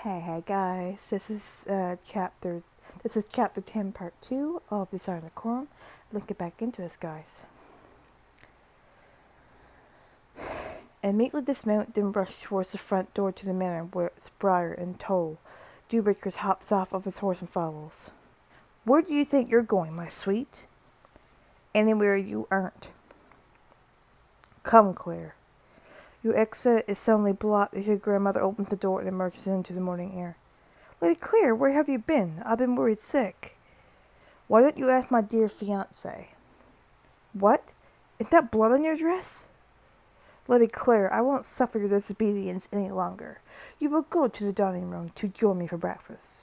Hey guys, this is chapter 10 part 2 of Decorum. Let's get back into this, guys. Immediately dismount, then rush towards the front door to the manor with Briar and Toll. Dewbreakers hops off of his horse and follows. Where do you think you're going, my sweet? Anywhere you aren't. Come, Claire. Your exit is suddenly blocked as your grandmother opens the door and emerges into the morning air. Lady Claire, where have you been? I've been worried sick. Why don't you ask my dear fiancé? What? Is that blood on your dress? Lady Claire, I won't suffer your disobedience any longer. You will go to the dining room to join me for breakfast.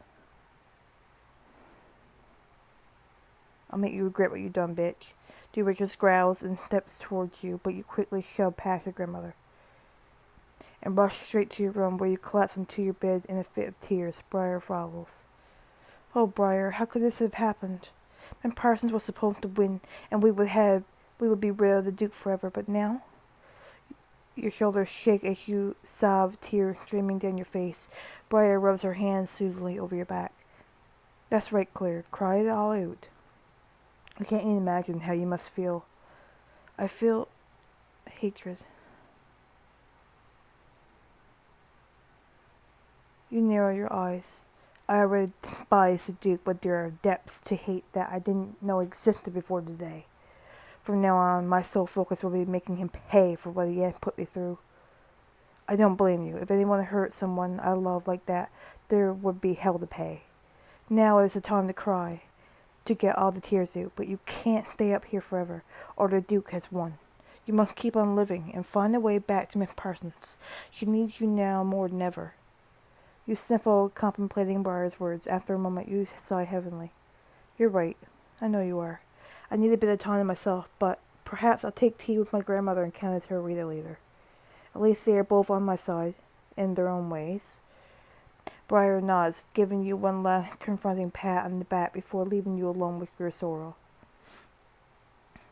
I'll make you regret what you done, bitch. Dewbreakers growls and steps towards you, but you quickly shove past your grandmother and rush straight to your room, where you collapse into your bed in a fit of tears. Briar follows. Oh, Briar, how could this have happened? And Parsons was supposed to win, and we would be rid of the Duke forever. But now, your shoulders shake as you sob, tears streaming down your face. Briar rubs her hands soothingly over your back. That's right, Claire. Cry it all out. I can't even imagine how you must feel. I feel hatred. You narrow your eyes. I already despise the Duke, but there are depths to hate that I didn't know existed before today. From now on, my sole focus will be making him pay for what he had put me through. I don't blame you. If anyone hurt someone I love like that, there would be hell to pay. Now is the time to cry, to get all the tears out, but you can't stay up here forever, or the Duke has won. You must keep on living and find a way back to Miss Parsons. She needs you now more than ever. You sniffle, contemplating Briar's words. After a moment, you sigh heavily. You're right. I know you are. I need a bit of time to myself, but perhaps I'll take tea with my grandmother and Countess Rita later. At least they are both on my side, in their own ways. Briar nods, giving you one last confronting pat on the back before leaving you alone with your sorrow.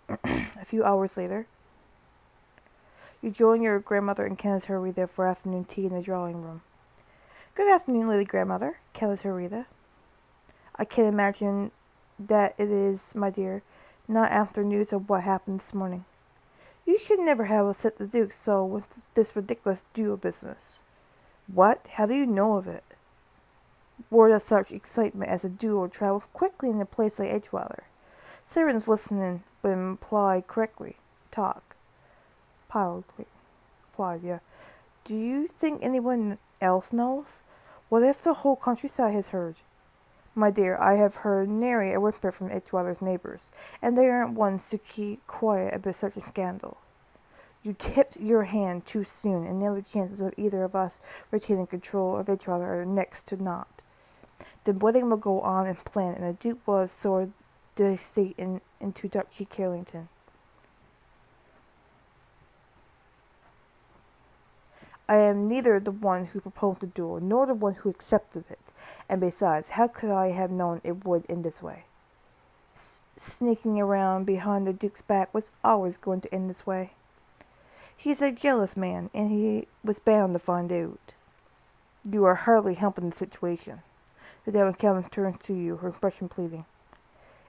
A few hours later, you join your grandmother and Countess Rita for afternoon tea in the drawing room. Good afternoon, Lady Grandmother, Countess Rita. I can imagine that it is, my dear, not after news of what happened this morning. You should never have upset the Duke so with this ridiculous duel business. What? How do you know of it? Word of such excitement as a duel travels quickly in a place like Edgewater. Servants listening but imply correctly. Talk. Yeah. Do you think anyone else knows? What if the whole countryside has heard? My dear, I have heard nary a whisper from Edgewater's neighbors, and they aren't ones to keep quiet about such a scandal. You tipped your hand too soon, and now the chances of either of us retaining control of Edgewater are next to naught. The wedding will go on in plan, and the Duke will absorb the estate into Duchy Carrington. I am neither the one who proposed the duel, nor the one who accepted it. And besides, how could I have known it would end this way? Sneaking around behind the Duke's back was always going to end this way. He's a jealous man, and he was bound to find out. You are hardly helping the situation. The Devil Calvin turns to you, her expression pleading.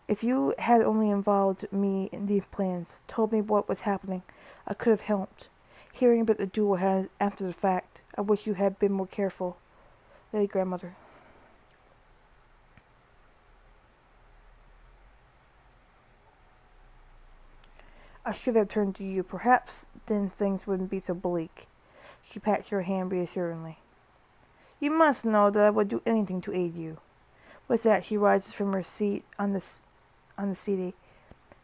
If you had only involved me in these plans, told me what was happening, I could have helped. Hearing about the duel after the fact, I wish you had been more careful. Lady Grandmother. I should have turned to you. Perhaps then things wouldn't be so bleak. She pats your hand reassuringly. You must know that I would do anything to aid you. With that, she rises from her seat on the settee.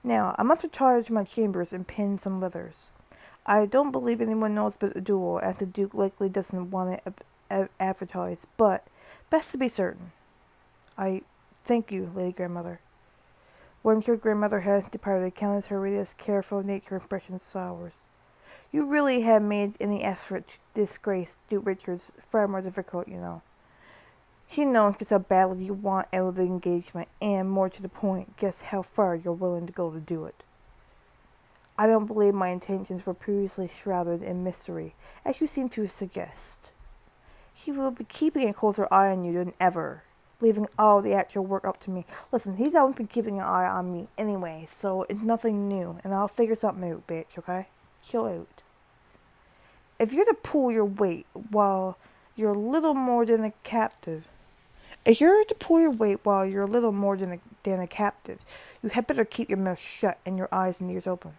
Now, I must retire to my chambers and pin some leathers. I don't believe anyone knows about the duel, as the Duke likely doesn't want it advertised, but best to be certain. I thank you, Lady Grandmother. Once your grandmother had departed, Countess Rita's careful nature impressions sours. You really have made any effort to disgrace Duke Richard's far more difficult, you know. He knows just how badly you want out of the engagement, and more to the point, just how far you're willing to go to do it. I don't believe my intentions were previously shrouded in mystery, as you seem to suggest. He will be keeping a closer eye on you than ever, leaving all the actual work up to me. Listen, he's always been keeping an eye on me anyway, so it's nothing new, and I'll figure something out, bitch, okay? Chill out. If you're to pull your weight while you're little more than a captive, if you're to pull your weight while you're little more than a captive, you had better keep your mouth shut and your eyes and ears open.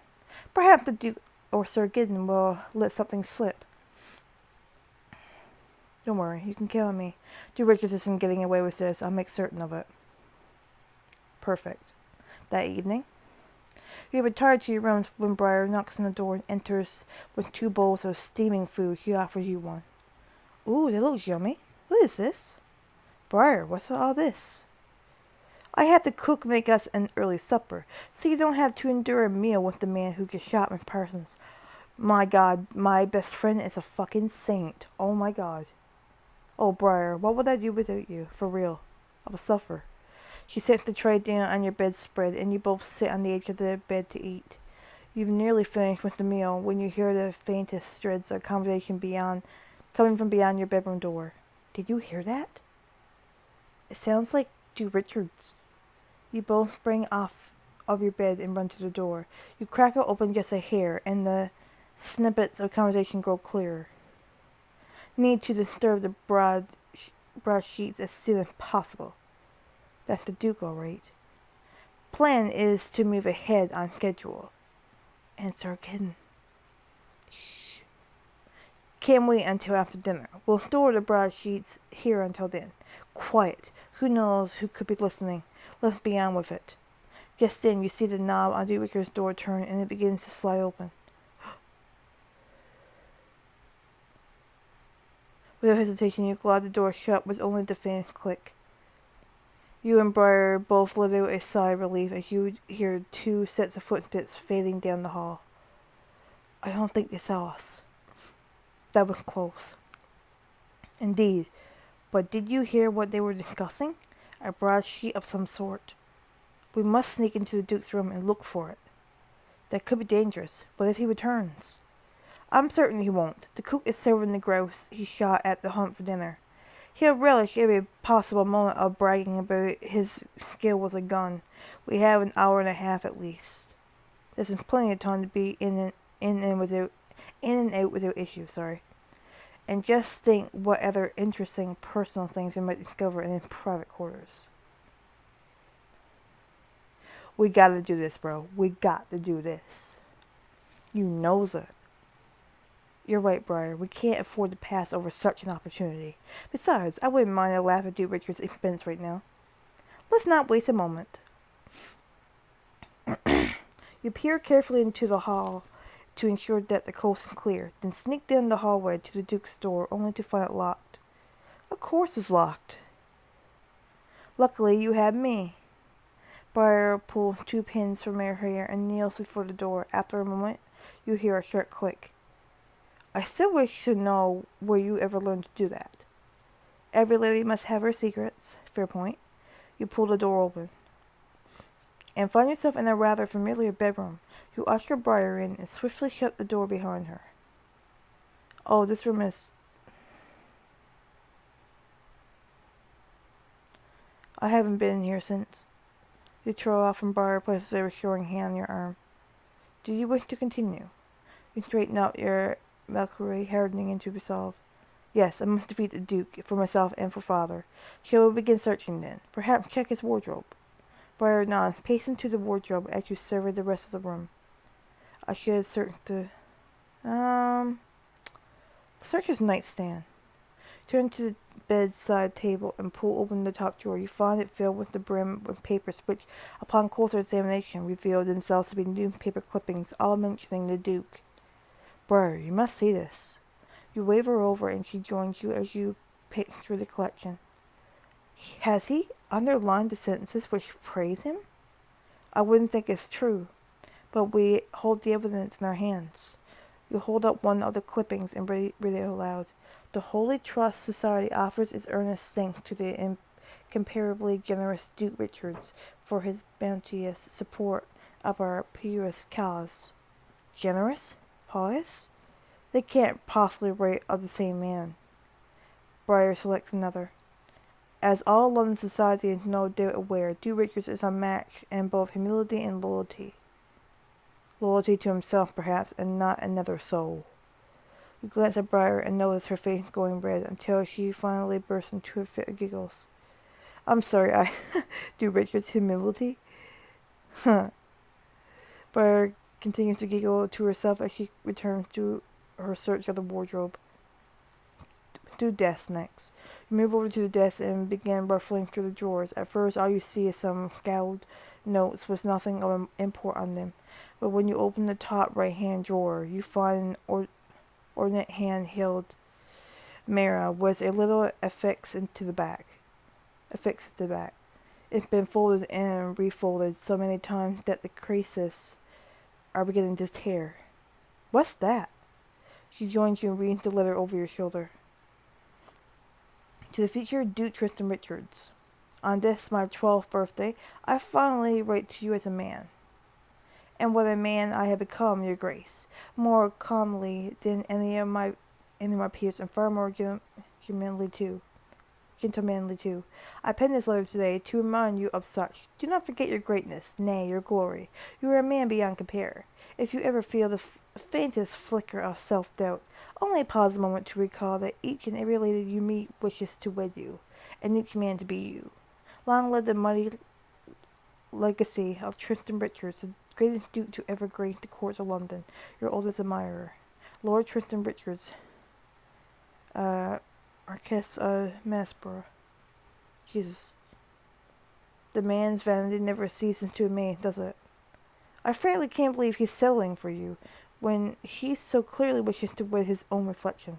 Perhaps the Duke or Sir Gideon will let something slip. Don't worry, you can count on me. Duke Richards isn't getting away with this. I'll make certain of it. Perfect. That evening, you retired to your rooms when Briar knocks on the door and enters with 2 bowls of steaming food. He offers you one. Ooh, that looks yummy. What is this? Briar, what's all this? I had the cook make us an early supper, so you don't have to endure a meal with the man who gets shot in Parsons. My God, my best friend is a fucking saint. Oh my God. Oh, Briar, what would I do without you? For real. I would suffer. She sets the tray down on your bedspread, and you both sit on the edge of the bed to eat. You've nearly finished with the meal when you hear the faintest threads of conversation coming from beyond your bedroom door. Did you hear that? It sounds like Duke Richards. You both spring off of your bed and run to the door. You crack it open just a hair, and the snippets of conversation grow clearer. Need to disturb the broad sheets as soon as possible. That's the Duke, all right. Plan is to move ahead on schedule. And Sir Gideon. Shh. Can't wait until after dinner. We'll store the broadsheets here until then. Quiet. Who knows who could be listening? Let's be on with it. Just then you see the knob on Duke Richard's door turn and it begins to slide open. Without hesitation, you glide the door shut with only the faint click. You and Briar both let out a sigh of relief as you hear 2 sets of footsteps fading down the hall. I don't think they saw us. That was close. Indeed. But did you hear what they were discussing? A broadsheet of some sort. We must sneak into the Duke's room and look for it. That could be dangerous, but if he returns... I'm certain he won't. The cook is serving the grouse he shot at the hunt for dinner. He'll relish every possible moment of bragging about his skill with a gun. We have an hour and a half at least. There's plenty of time to be in and out without issue, And just think what other interesting personal things we might discover in private quarters. We gotta do this, bro. We got to do this. You knows it. You're right, Briar. We can't afford to pass over such an opportunity. Besides, I wouldn't mind a laugh at Duke Richard's expense right now. Let's not waste a moment. You peer carefully into the hall to ensure that the coast is clear, then sneak down the hallway to the Duke's door, only to find it locked. Of course it's locked. Luckily, you had me. Briar pulls 2 pins from her hair and kneels before the door. After a moment, you hear a sharp click. I still wish to know where you ever learned to do that. Every lady must have her secrets. Fair point. You pull the door open and find yourself in a rather familiar bedroom. You usher Briar in and swiftly shut the door behind her. Oh, this room is... I haven't been in here since. You throw off and Briar places a reassuring hand on your arm. Do you wish to continue? You straighten out your Valkyrie, hardening into resolve. Yes, I must defeat the Duke, for myself and for Father. Shall we begin searching then? Perhaps check his wardrobe. Briar nods, pacing to the wardrobe as you survey the rest of the room. I should search the... Search his nightstand. Turn to the bedside table and pull open the top drawer. You find it filled with the brim with papers which, upon closer examination, revealed themselves to be newspaper clippings, all mentioning the Duke. Briar, you must see this. You wave her over and she joins you as you pick through the collection. Has he underlined the sentences which praise him? I wouldn't think it's true, but we hold the evidence in our hands. You hold up one of the clippings and read it aloud. The Holy Trust Society offers its earnest thanks to the incomparably generous Duke Richards for his bounteous support of our pious cause. Generous? Pious? They can't possibly write of the same man. Briar selects another. As all London society is no doubt aware, Duke Richards is unmatched in both humility and loyalty. Loyalty to himself, perhaps, and not another soul. You glance at Briar and notice her face going red until she finally bursts into a fit of giggles. I'm sorry, I do Richard's humility? Huh. Briar continues to giggle to herself as she returns to her search of the wardrobe. Do desk next. You move over to the desk and begin ruffling through the drawers. At first, all you see is some scowled notes with nothing of import on them. But when you open the top right-hand drawer, you find an ornate hand-held mirror with a little affix to the back. It's been folded and refolded so many times that the creases are beginning to tear. What's that? She joins you and reads the letter over your shoulder. To the future Duke Tristan Richards. On this, my 12th birthday, I finally write to you as a man. And what a man I have become, your grace. More calmly than any of my peers, and far more gentlemanly too. I pen this letter today to remind you of such. Do not forget your greatness, nay, your glory. You are a man beyond compare. If you ever feel the faintest flicker of self-doubt, only pause a moment to recall that each and every lady you meet wishes to wed you, and each man to be you. Long live the mighty legacy of Tristan Richards, the greatest duke to ever grace the courts of London, your oldest admirer, Lord Tristan Richards, Marquess of Masborough. Jesus. The man's vanity never ceases to amaze, does it? I frankly can't believe he's settling for you, when he so clearly wishes to wed his own reflection.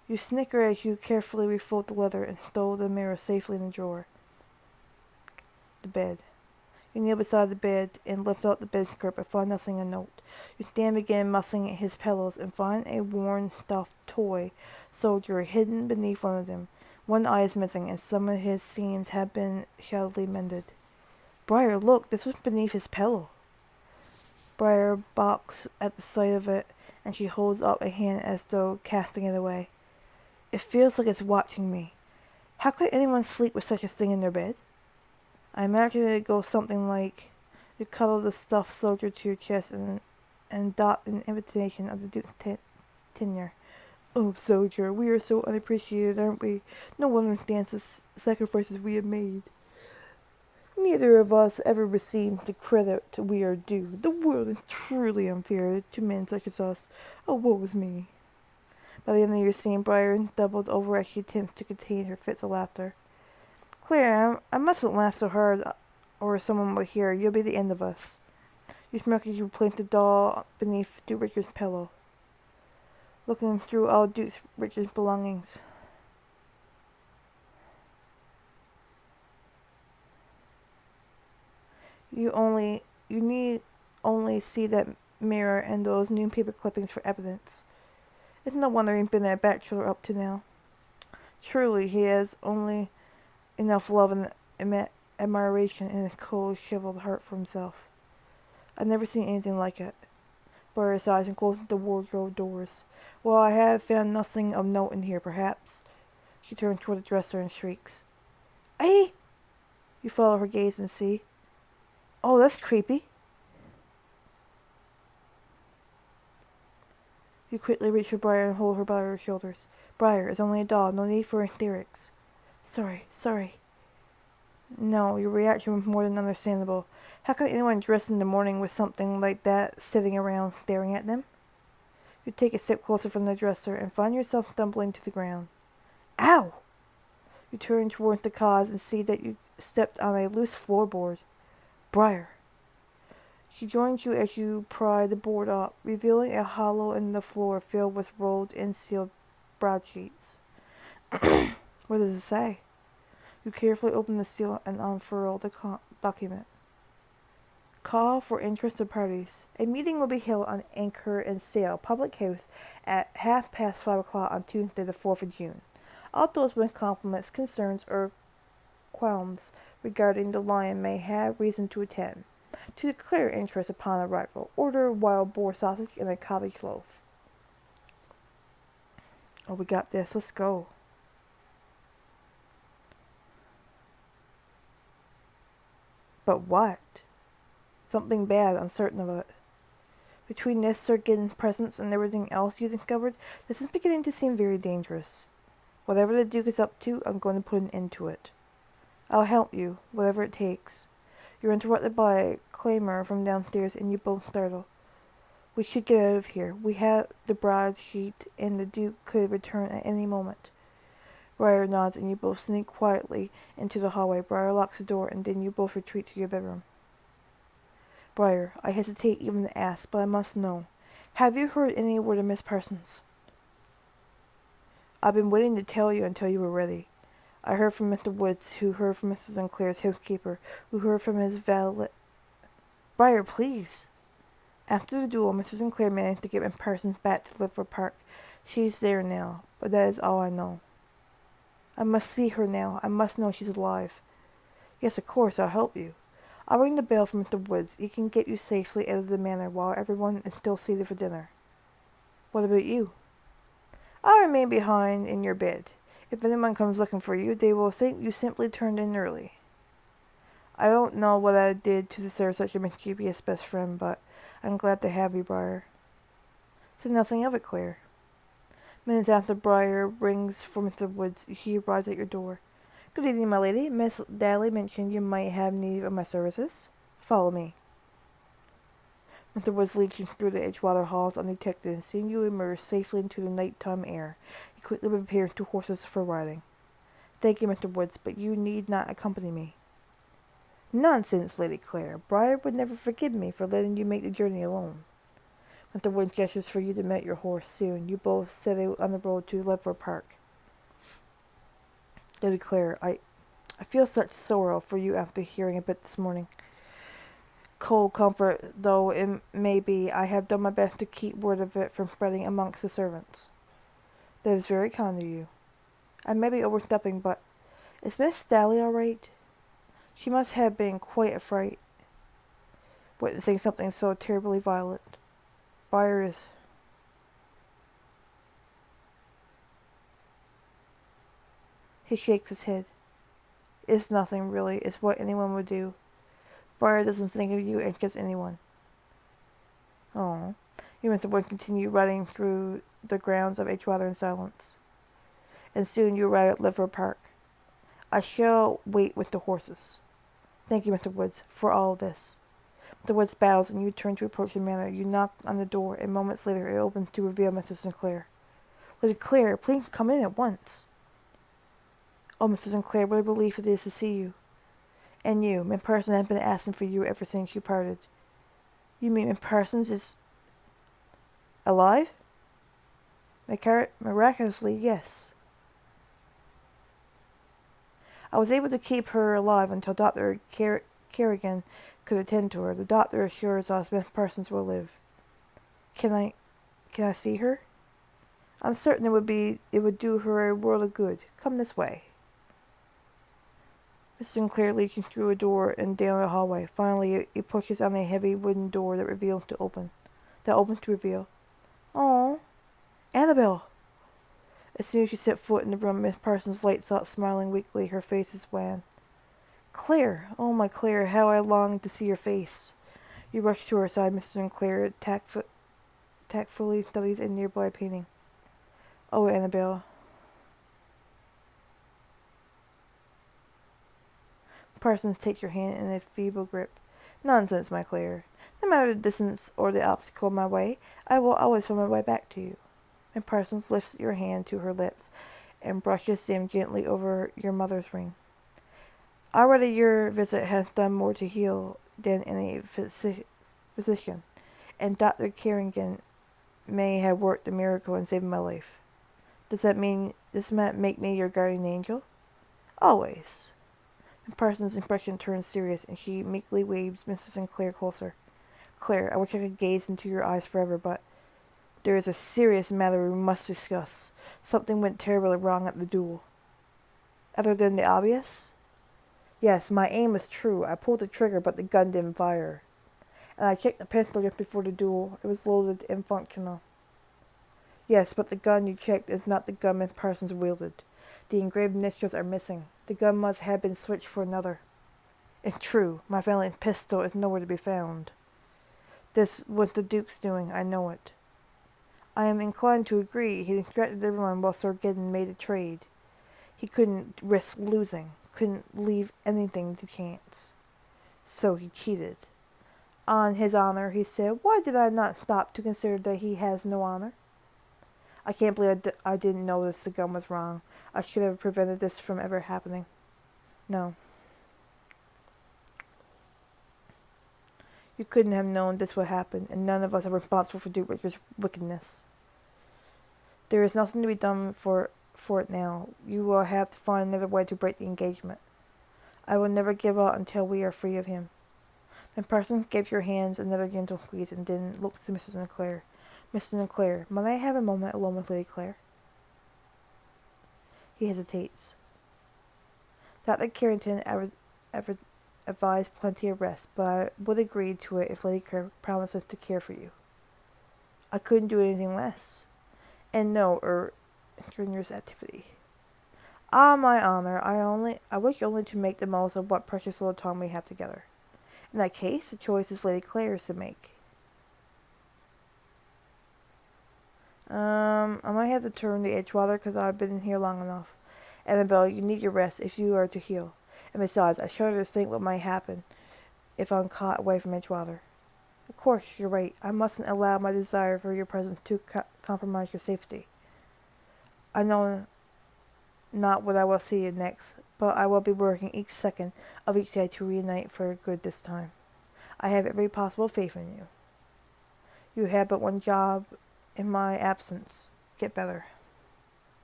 You snicker as you carefully refold the leather and stow the mirror safely in the drawer. The bed. You kneel beside the bed and lift out the bedspread but find nothing of note. You stand again mussing at his pillows and find a worn stuffed toy soldier hidden beneath one of them. One eye is missing and some of his seams have been shallowly mended. Briar, look, this was beneath his pillow. Briar balks at the sight of it, and she holds up a hand as though casting it away. It feels like it's watching me. How could anyone sleep with such a thing in their bed? I imagine it goes something like, you cuddle the stuffed soldier to your chest and dot an invitation of the Duke's tenure. Oh, soldier, we are so unappreciated, aren't we? No one understands the sacrifices we have made. Neither of us ever received the credit we are due. The world is truly unfair to men such as us. Oh, woe is me. By the end of your scene, Briar doubled over as she attempts to contain her fits of laughter. Claire, I mustn't laugh so hard, or someone will hear. You'll be the end of us. You smirk as you plant the doll beneath Duke Richard's pillow, looking through all Duke Richard's belongings. You need only see that mirror and those newspaper clippings for evidence. It's no wonder he's been a bachelor up to now. Truly, he has only enough love and admiration in a cold, shriveled heart for himself. I've never seen anything like it. Briar sighs and closes the wardrobe doors. Well, I have found nothing of note in here, perhaps. She turns toward the dresser and shrieks. Hey! You follow her gaze and see. Oh, that's creepy. You quickly reach for Briar and hold her by her shoulders. Briar, it's only a doll. No need for hysterics. Sorry. No, your reaction was more than understandable. How could anyone dress in the morning with something like that sitting around staring at them? You take a step closer from the dresser and find yourself stumbling to the ground. Ow! You turn towards the cause and see that you stepped on a loose floorboard. Briar. She joins you as you pry the board up, revealing a hollow in the floor filled with rolled and sealed broadsheets. What does it say? You carefully open the seal and unfurl the document. Call for interested parties. A meeting will be held on Anchor and Sale Public House at 5:30 on Tuesday the 4th of June. All those with compliments, concerns, or qualms regarding the lion may have reason to attend. To declare interest upon arrival, order wild boar sausage and a cottage loaf. Oh, we got this. Let's go. But what? Something bad, I'm certain of it. Between this Sir-Gideon's presence and everything else you discovered, this is beginning to seem very dangerous. Whatever the Duke is up to, I'm going to put an end to it. I'll help you, whatever it takes. You're interrupted by a clamour from downstairs, and you both startle. We should get out of here. We have the bride's sheet, and the Duke could return at any moment. Briar nods, and you both sneak quietly into the hallway. Briar locks the door, and then you both retreat to your bedroom. Briar, I hesitate even to ask, but I must know. Have you heard any word of Miss Parsons? I've been waiting to tell you until you were ready. I heard from Mr. Woods, who heard from Mr. Sinclair's housekeeper, who heard from his valet. Briar, please. After the duel, Mr. Sinclair managed to get Miss Parsons back to Liverpool Park. She's there now, but that is all I know. I must see her now. I must know she's alive. Yes, of course, I'll help you. I'll ring the bell for Mr. Woods. He can get you safely out of the manor while everyone is still seated for dinner. What about you? I'll remain behind in your bed. If anyone comes looking for you, they will think you simply turned in early. I don't know what I did to deserve such a mischievous best friend, but I'm glad to have you, Briar. Say nothing of it, Claire. Minutes after Briar rings for Mr. Woods, he arrives at your door. Good evening, my lady. Miss Daly mentioned you might have need of my services. Follow me. Mr. Woods leads you through the Edgewater halls undetected, and soon you emerge safely into the nighttime air. He quickly prepares 2 horses for riding. Thank you, Mr. Woods, but you need not accompany me. Nonsense, Lady Claire. Briar would never forgive me for letting you make the journey alone. Mr. Woods gestures for you to mount your horse soon. You both set out on the road to Liverpool Park. Lady Claire, I feel such sorrow for you after hearing a bit this morning. Cold comfort though it may be, I have done my best to keep word of it from spreading amongst the servants. That is very kind of you. I may be overstepping, but is Miss Daly all right? She must have been quite a fright, witnessing something so terribly violent. Briar is... He shakes his head. It's nothing, really. It's what anyone would do. Briar doesn't think of you as just anyone. Oh. You and Mr. Wood continue riding through the grounds of Edgewater in silence. And soon you arrive at Liverpool Park. I shall wait with the horses. Thank you, Mr. Woods, for all of this. Mr. Woods bows, and you turn to approach the manor. You knock on the door, and moments later it opens to reveal Mrs. Sinclair. Lady Claire, please come in at once. Oh, Mrs. Sinclair, what a relief it is to see you. And you. Miss Parsons has been asking for you ever since you parted. You mean Miss Parsons is... alive? Miraculously, yes. I was able to keep her alive until Dr. Kerrigan could attend to her. The doctor assures us Miss Parsons will live. Can I see her? I'm certain it would do her a world of good. Come this way. Mrs. Sinclair leads you through a door and down a hallway. Finally, it pushes on a heavy wooden door that opens to reveal. Oh, Annabelle! As soon as you set foot in the room, Miss Parsons lights up, smiling weakly. Her face is wan. Claire! Oh, my Claire, how I long to see your face. You rush to her side. Mrs. Sinclair tactfully studies a nearby painting. Oh, Annabelle. Parsons takes your hand in a feeble grip. Nonsense, my Claire. No matter the distance or the obstacle in my way, I will always find my way back to you. And Parsons lifts your hand to her lips and brushes them gently over your mother's ring. Already your visit has done more to heal than any physician, and Dr. Kerrigan may have worked a miracle in saving my life. Does that make me your guardian angel? Always. And Parsons' impression turns serious, and she meekly waves Mrs. Sinclair closer. Claire, I wish I could gaze into your eyes forever, but there is a serious matter we must discuss. Something went terribly wrong at the duel. Other than the obvious? Yes, my aim was true. I pulled the trigger, but the gun didn't fire. And I checked the pistol just before the duel. It was loaded and functional. Yes, but the gun you checked is not the gun Miss Parsons wielded. The engraved initials are missing. The gun must have been switched for another. And true, my valiant pistol is nowhere to be found. This was the Duke's doing, I know it. I am inclined to agree. He threatened everyone while Sir Gideon made a trade. He couldn't risk losing, couldn't leave anything to chance. So he cheated. On his honor, he said, why did I not stop to consider that he has no honor? I can't believe I didn't notice the gun was wrong. I should have prevented this from ever happening. No. You couldn't have known this would happen, and none of us are responsible for Duke Richard's wickedness. There is nothing to be done for it now. You will have to find another way to break the engagement. I will never give up until we are free of him. Miss Parsons gave your hands another gentle squeeze and then looked to Mrs. Sinclair. Mr. Sinclair, might I have a moment alone with Lady Clare? He hesitates. Dr. Carrington advised plenty of rest, but I would agree to it if Lady Clare promises to care for you. I couldn't do anything less. And no, strenuous activity. On my honor, I wish only to make the most of what precious little time we have together. In that case, the choice is Lady Clare's to make. I might have to turn to Edgewater because I've been here long enough. Annabelle, you need your rest if you are to heal. And besides, I shudder to think what might happen if I'm caught away from Edgewater. Of course, you're right. I mustn't allow my desire for your presence to compromise your safety. I know not what I will see next, but I will be working each second of each day to reunite for good this time. I have every possible faith in you. You have but one job in my absence. Get better.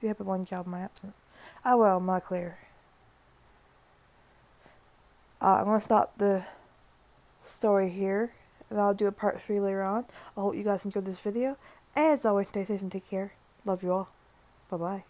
You have but one job in my absence. Ah well, my Claire. I'm going to stop the story here, and I'll do a part 3 later on. I hope you guys enjoyed this video. As always, stay safe and take care. Love you all. Bye-bye.